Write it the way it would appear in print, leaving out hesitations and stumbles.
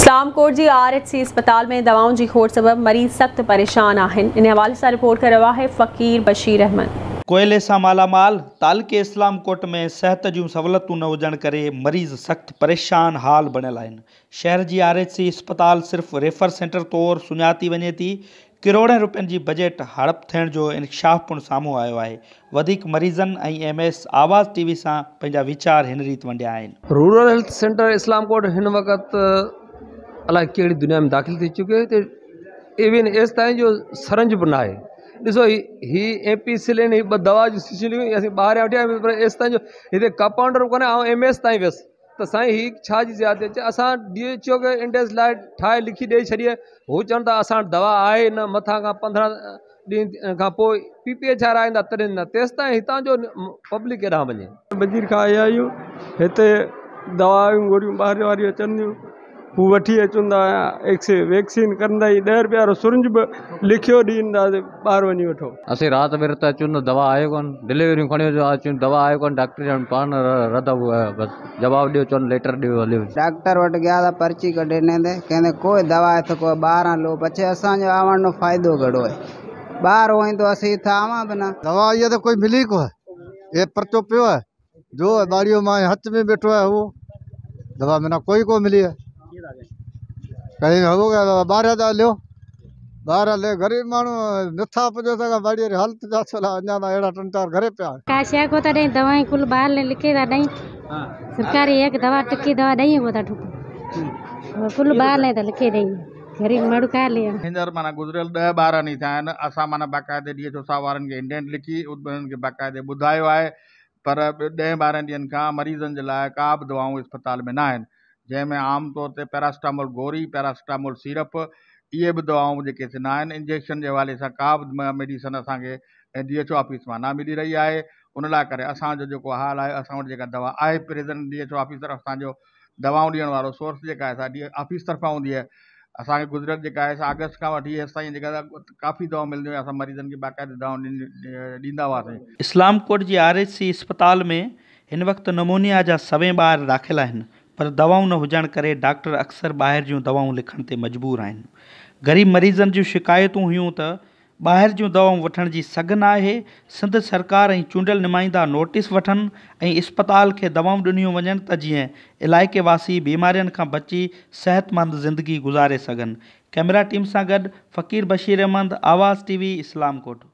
इस्लामकोट जी RHC अस्पताल में दवाओं की खोट सबब मरीज़ सख्त परेशान आहिनि। इन हवाले से रिपोर्ट कर रहा है फ़कीर बशीर अहमद। कोयले से मालामाल तालके इस्लामकोट में सेहत जूं सहूलतूं न हुजण करे मरीज़ सख्त परेशान हाल बनियल आहिनि। शहर की RHC अस्पताल सिर्फ रेफर सेंटर तौर सुञाती वञे थी। करोड़ों रुपयनि की बजट हड़प थियण जो इंकशाफ पिणु साम्हूं आयो आहे। वधीक मरीज़नि ऐं MS आवाज़ TV सां पंहिंजा वीचार हिन रीत वंडिया आहिनि। रूरल हेल्थ सेंटर इस्लामकोट हिन वक़्त अलाए कहिड़ी दुनिया में दाख़िल थी चुके हैं। इवन एस ताईं जो सरंज बि न आहे। ॾिसो ही एपीसिलिन ही ॿ दवा जी शीशियूं असीं ॿाहिरि वठिया पर एस ताईं जो हिते कंपाउंडर कोन्हे। ऐं MS ताईं वियुसि त साईं ही छा जी ज़्यादती अचे। असां DHO खे इंडेक्स लाइ ठाहे लिखी ॾेई छॾिए। हू चवनि था असां दवा आहे न, मथां खां 15 ॾींहं खां पोइ PPH हाराईंदा तॾहिं न। तेसि ताईं हितां जो पब्लिक केॾांहुं वञे। वज़ीर खां आया आहियूं। हिते दवाऊं गोरियूं ॿाहिरि वारियूं अचनि हू वठी अचनि था। वैक्सीन कंदा ई 10 रुपया वारो सुरिंज बि लिखियो ॾींदा ॿाहिरि वञी वठो। असीं राति भर त अचूं त दवा आहे कोन, डिलीवरियूं खणी अचूं दवा आहे कोन। डॉक्टर ॼण पाण रद बसि जवाबु ॾियो चवनि लेटर ॾियो हलियो। डॉक्टर वटि गया था पर्ची कढे ॾे कहंदे कोई दवा है तो कोई 12 लो बचे असांजो आवण नो फ़ाइदो घणो है। ॿाहिरि वञी तो असीं था आवां बिना दवा ये तो कोई मिली को है। ये पर्चो पियो है जो बाड़ियों मां हथ में बैठो है वो दवा बिना कोई को मिली है। कहीं हो गया 12 दा लियो 12 ले गरीब मानू नथा पुजे सका बाड़ी री हालत जा चला अन्या एड़ा 3-4 घरे पे काशिया को त दवाई कुल बाहर ले लिखे दा नहीं। सरकारी एक दवा टिक्की दवा नहीं को ता ठुक कुल बाहर ले त लिखे नहीं। गरीब माण्हू का ले हिंदर माना गुजरियल 10-12 नहीं थिया आहिनि। असां माना बाक़ाइदे DHO साहब वारनि खे इंडेंट लिखी उन्हनि खे बाक़ाइदे ॿुधायो आहे पर 10-12 ॾींहंनि खां मरीज़नि जे लाइ का बि दवाऊं अस्पताल में न आहिनि, जंहिंमें आम तौर ते पैरासिटामोल गोरी, पैरासिटामोल सीरप इहे बि दवाऊं जेके न आहिनि। इंजेक्शन जे हवाले सां का बि मेडिसन असांखे DHO ऑफिस मां न मिली रही आहे। उन लाइ करे असांजो जेको हाल आहे असां वटि जेका दवा आहे प्रेज़ेंट DHO ऑफिस तरफ़ असांजो दवाऊं ॾियण वारो सोर्स जेका आहे असांजी ऑफिस तरफ़ां हूंदी आहे। असांखे गुजरात जेका आहे अगस्त खां वठी हेसिताईं जेका काफ़ी दवाऊं मिलंदियूं असां मरीज़नि खे बाक़ाइदे दवाऊं ॾींदा हुआसीं। इस्लामकोट जी RHC अस्पताल में हिन वक़्तु नमूनिया जा 100 ॿार दाख़िल आहिनि पर दवाऊं न हुजण करे डॉक्टर अक्सर ॿाहिरि जूं दवाऊं लिखण ते मजबूर आहिनि। ग़रीब मरीज़नि जूं शिकायतूं हुयूं त ॿाहिरि जूं दवाऊं वठण जी सघ न आहे। सिंध सरकार ऐं चूंडियल नुमाइंदा नोटिस वठनि ऐं अस्पताल खे दवाऊं ॾिनियूं वञनि त जीअं इलाइक़े वासी बीमारियुनि खां बची सेहतमंद ज़िंदगी गुज़ारे सघनि। कैमरा टीम सां गॾु फ़कीर बशीर अहमद, आवाज़ TV, इस्लामकोट।